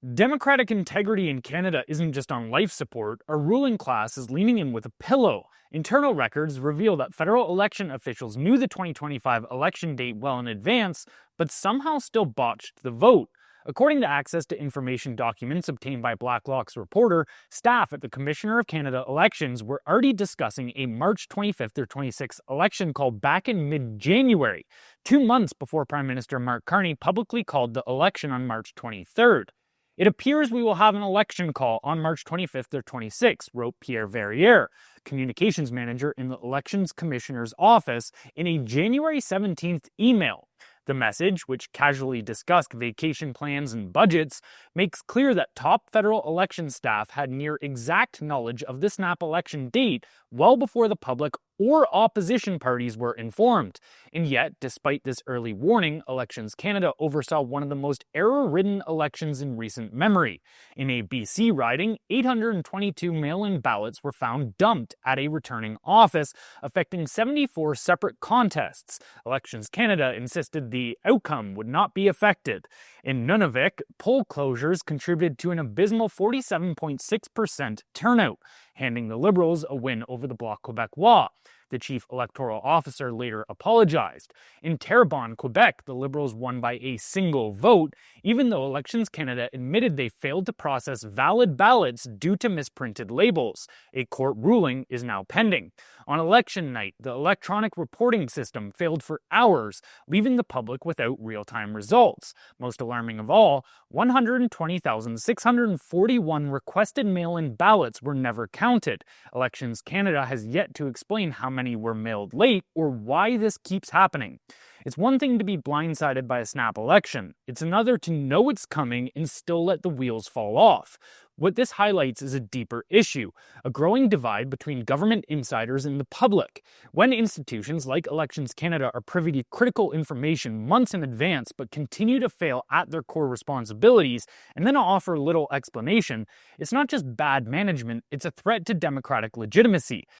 Democratic integrity in Canada isn't just on life support, our ruling class is leaning in with a pillow. Internal records reveal that federal election officials knew the 2025 election date well in advance, but somehow still botched the vote. According to access to information documents obtained by Blacklock's reporter, staff at the Commissioner of Canada Elections were already discussing a March 25th or 26th election call back in mid-January, 2 months before Prime Minister Mark Carney publicly called the election on March 23rd. It appears we will have an election call on March 25th or 26th, wrote Pierre Verrier, communications manager in the Elections Commissioner's office, in a January 17th email. The message, which casually discussed vacation plans and budgets, makes clear that top federal election staff had near exact knowledge of the snap election date well before the public or opposition parties were informed. And yet, despite this early warning, Elections Canada oversaw one of the most error-ridden elections in recent memory. In a BC riding, 822 mail-in ballots were found dumped at a returning office, affecting 74 separate contests. Elections Canada insisted the outcome would not be affected. In Nunavik, poll closures contributed to an abysmal 47.6% turnout, handing the Liberals a win over the Bloc Québécois. The chief electoral officer later apologized. In Terrebonne, Quebec, the Liberals won by a single vote, even though Elections Canada admitted they failed to process valid ballots due to misprinted labels. A court ruling is now pending. On election night, the electronic reporting system failed for hours, leaving the public without real-time results. Most alarming of all, 120,641 requested mail-in ballots were never counted. Elections Canada has yet to explain how many were mailed late or why this keeps happening. It's one thing to be blindsided by a snap election. It's another to know it's coming and still let the wheels fall off. What this highlights is a deeper issue, a growing divide between government insiders and the public. When institutions like Elections Canada are privy to critical information months in advance but continue to fail at their core responsibilities and then offer little explanation, it's not just bad management, it's a threat to democratic legitimacy.